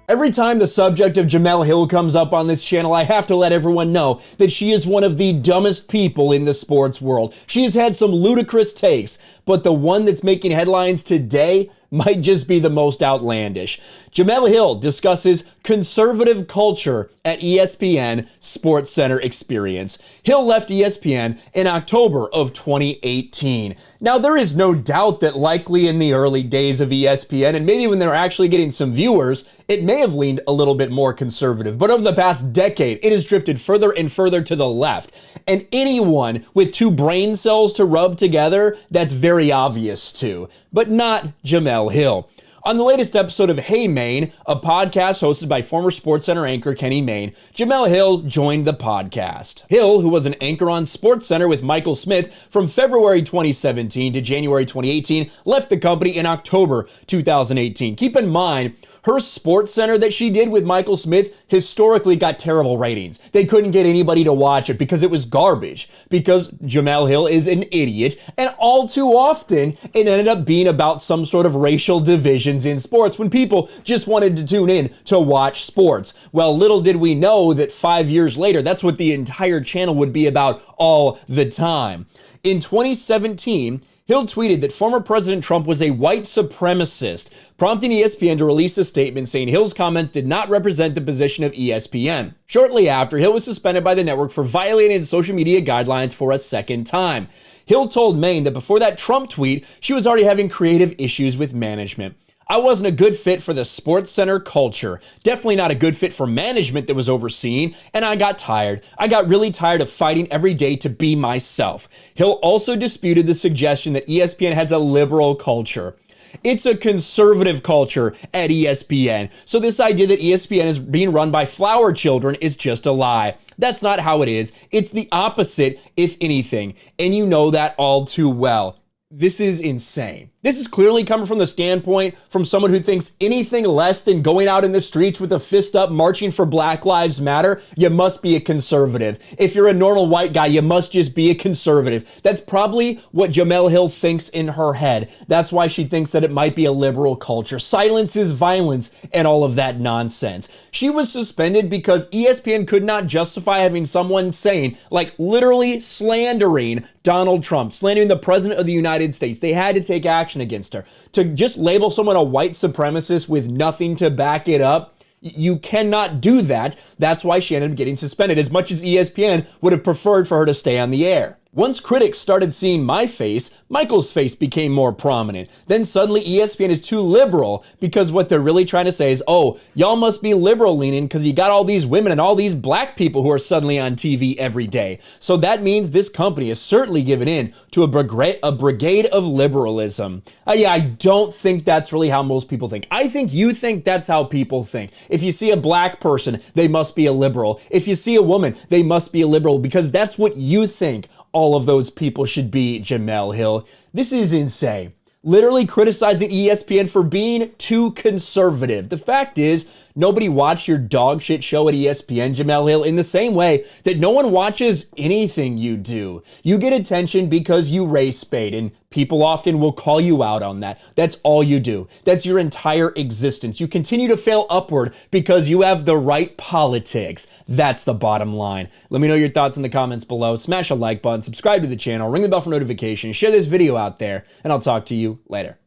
Every time the subject of Jemele Hill comes up on this channel, I have to let everyone know that she is one of the dumbest people in the sports world. She has had some ludicrous takes, but the one that's making headlines today might just be the most outlandish. Jemele Hill discusses conservative culture at ESPN SportsCenter Experience. Hill left ESPN in October of 2018. Now, there is no doubt that likely in the early days of ESPN, and maybe when they were actually getting some viewers, it may have leaned a little bit more conservative. But over the past decade, it has drifted further and further to the left. And anyone with two brain cells to rub together, that's very obvious too. But not Jemele Hill. On the latest episode of Hey Maine, a podcast hosted by former SportsCenter anchor Kenny Mayne, Jemele Hill joined the podcast. Hill, who was an anchor on SportsCenter with Michael Smith from February 2017 to January 2018, left the company in October 2018. Keep in mind, her SportsCenter that she did with Michael Smith historically got terrible ratings. They couldn't get anybody to watch it because it was garbage, because Jemele Hill is an idiot, and all too often it ended up being about some sort of racial divisions in sports when people just wanted to tune in to watch sports. Well, little did we know that 5 years later, that's what the entire channel would be about all the time. In 2017, Hill tweeted that former President Trump was a white supremacist, prompting ESPN to release a statement saying Hill's comments did not represent the position of ESPN. Shortly after, Hill was suspended by the network for violating social media guidelines for a second time. Hill told Maine that before that Trump tweet, she was already having creative issues with management. I wasn't a good fit for the SportsCenter culture, definitely not a good fit for management that was overseen, and I got tired. I got really tired of fighting every day to be myself. Hill also disputed the suggestion that ESPN has a liberal culture. It's a conservative culture at ESPN, so this idea that ESPN is being run by flower children is just a lie. That's not how it is. It's the opposite, if anything, and you know that all too well. This is insane. This is clearly coming from the standpoint from someone who thinks anything less than going out in the streets with a fist up marching for Black Lives Matter, you must be a conservative. If you're a normal white guy, you must just be a conservative. That's probably what Jemele Hill thinks in her head. That's why she thinks that it might be a liberal culture. Silence is violence and all of that nonsense. She was suspended because ESPN could not justify having someone saying, like literally slandering Donald Trump, slandering the President of the United States. They had to take action against her. To just label someone a white supremacist with nothing to back it up, you cannot do that. That's why she ended up getting suspended, as much as ESPN would have preferred for her to stay on the air. Once critics started seeing my face, Michael's face became more prominent. Then suddenly ESPN is too liberal because what they're really trying to say is, oh, y'all must be liberal leaning because you got all these women and all these black people who are suddenly on TV every day. So that means this company is certainly given in to a brigade of liberalism. Yeah, I don't think that's really how most people think. I think you think that's how people think. If you see a black person, they must be a liberal. If you see a woman, they must be a liberal because that's what you think all of those people should be, Jemele Hill. This is insane. Literally criticizing ESPN for being too conservative. The fact is, nobody watched your dog shit show at ESPN, Jemele Hill, in the same way that no one watches anything you do. You get attention because you race bait, and people often will call you out on that. That's all you do. That's your entire existence. You continue to fail upward because you have the right politics. That's the bottom line. Let me know your thoughts in the comments below. Smash a like button, subscribe to the channel, ring the bell for notifications, share this video out there, and I'll talk to you later.